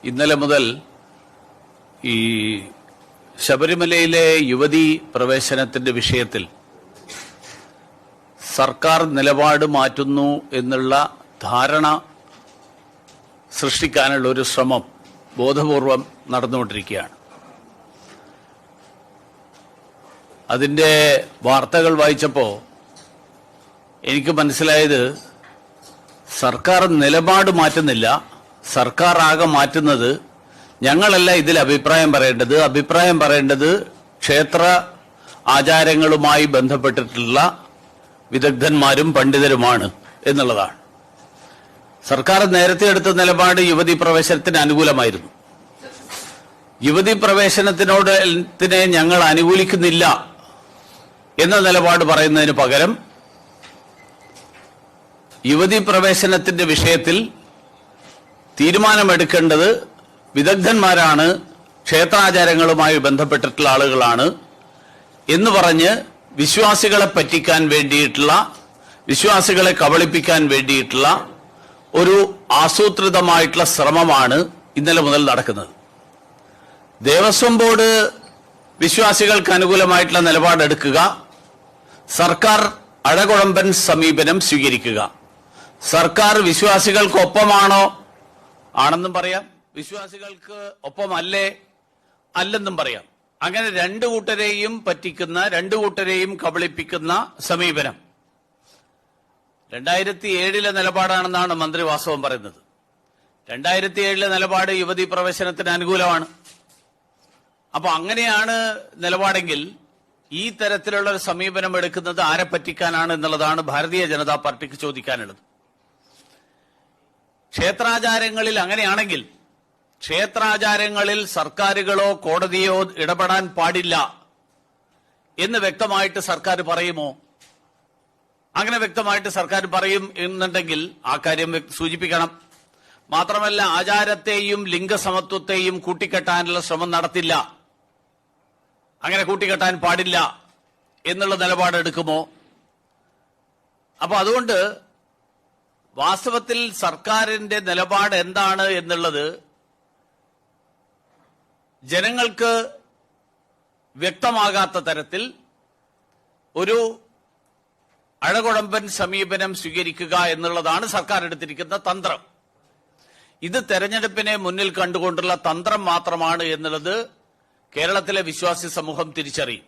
ഇന്നലെ മുതൽ ഈ ശബരിമലയിലെ യുവതീ പ്രവേശനത്തിന്റെ വിഷയത്തിൽ സർക്കാർ നിലപാട് മാറ്റുന്നു എന്നുള്ള ധാരണ സൃഷ്ടിക്കാനുള്ള ഒരു ശ്രമം ബോധപൂർവം നടന്നുകൊണ്ടിരിക്കുകയാണ്. അതിന്റെ വാർത്തകൾ വായിച്ചപ്പോൾ എനിക്ക് മനസ്സിലായത് സർക്കാർ നിലപാട് മാറ്റുന്നില്ല, സർക്കാർ ആകെ മാറ്റുന്നത് ഞങ്ങളല്ല ഇതിൽ അഭിപ്രായം പറയേണ്ടത് ക്ഷേത്ര ആചാരങ്ങളുമായി ബന്ധപ്പെട്ടിട്ടുള്ള വിദഗ്ധന്മാരും പണ്ഡിതരുമാണ് എന്നുള്ളതാണ്. സർക്കാർ നേരത്തെ എടുത്ത നിലപാട് യുവതീ പ്രവേശനത്തിന് അനുകൂലമായിരുന്നു. യുവതീ പ്രവേശനത്തിനെ ഞങ്ങൾ അനുകൂലിക്കുന്നില്ല എന്ന നിലപാട് പറയുന്നതിന് പകരം യുവതീ പ്രവേശനത്തിന്റെ വിഷയത്തിൽ തീരുമാനമെടുക്കേണ്ടത് വിദഗ്ധന്മാരാണ്, ക്ഷേത്രാചാരങ്ങളുമായി ബന്ധപ്പെട്ടിട്ടുള്ള ആളുകളാണ് എന്ന് പറഞ്ഞ് വിശ്വാസികളെ പറ്റിക്കാൻ വേണ്ടിയിട്ടുള്ള, വിശ്വാസികളെ കബളിപ്പിക്കാൻ വേണ്ടിയിട്ടുള്ള ഒരു ആസൂത്രിതമായിട്ടുള്ള ശ്രമമാണ് ഇന്നലെ മുതൽ നടക്കുന്നത്. ദേവസ്വം ബോർഡ് വിശ്വാസികൾക്ക് അനുകൂലമായിട്ടുള്ള നിലപാടെടുക്കുക, സർക്കാർ അഴകുഴമ്പൻ സമീപനം സ്വീകരിക്കുക. സർക്കാർ വിശ്വാസികൾക്കൊപ്പമാണോ? ആണെന്നും പറയാം, വിശ്വാസികൾക്ക് ഒപ്പമല്ലേ? അല്ലെന്നും പറയാം. അങ്ങനെ രണ്ടു കൂട്ടരെയും പറ്റിക്കുന്ന, രണ്ടു കൂട്ടരെയും കബളിപ്പിക്കുന്ന സമീപനം 2007 നിലപാടാണെന്നാണ് മന്ത്രി വാസവൻ പറയുന്നത്. 2007 നിലപാട് യുവതീ പ്രവേശനത്തിന് അനുകൂലമാണ്. അപ്പൊ അങ്ങനെയാണ് നിലപാടെങ്കിൽ ഈ തരത്തിലുള്ള ഒരു സമീപനം എടുക്കുന്നത് ആരെ പറ്റിക്കാനാണ് എന്നുള്ളതാണ് ഭാരതീയ ജനതാ പാർട്ടിക്ക് ചോദിക്കാനുള്ളത്. ക്ഷേത്രാചാരങ്ങളിൽ അങ്ങനെയാണെങ്കിൽ ക്ഷേത്രാചാരങ്ങളിൽ സർക്കാരുകളോ കോടതിയോ ഇടപെടാൻ പാടില്ല എന്ന് വ്യക്തമായിട്ട് സർക്കാർ പറയുമോ? അങ്ങനെ വ്യക്തമായിട്ട് സർക്കാർ പറയും എന്നുണ്ടെങ്കിൽ ആ കാര്യം സൂചിപ്പിക്കണം. മാത്രമല്ല, ആചാരത്തെയും ലിംഗസമത്വത്തെയും കൂട്ടിക്കെട്ടാനുള്ള ശ്രമം നടത്തില്ല, അങ്ങനെ കൂട്ടിക്കെട്ടാൻ പാടില്ല എന്നുള്ള നിലപാടെടുക്കുമോ? അപ്പൊ അതുകൊണ്ട് വാസ്തവത്തിൽ സർക്കാരിന്റെ നിലപാട് എന്താണ് എന്നുള്ളത് ജനങ്ങൾക്ക് വ്യക്തമാകാത്ത തരത്തിൽ ഒരു അഴകുഴമ്പൻ സമീപനം സ്വീകരിക്കുക എന്നുള്ളതാണ് സർക്കാർ എടുത്തിരിക്കുന്ന തന്ത്രം. ഇത് തെരഞ്ഞെടുപ്പിനെ മുന്നിൽ കണ്ടുകൊണ്ടുള്ള തന്ത്രം മാത്രമാണ് എന്നുള്ളത് കേരളത്തിലെ വിശ്വാസി സമൂഹം തിരിച്ചറിയും.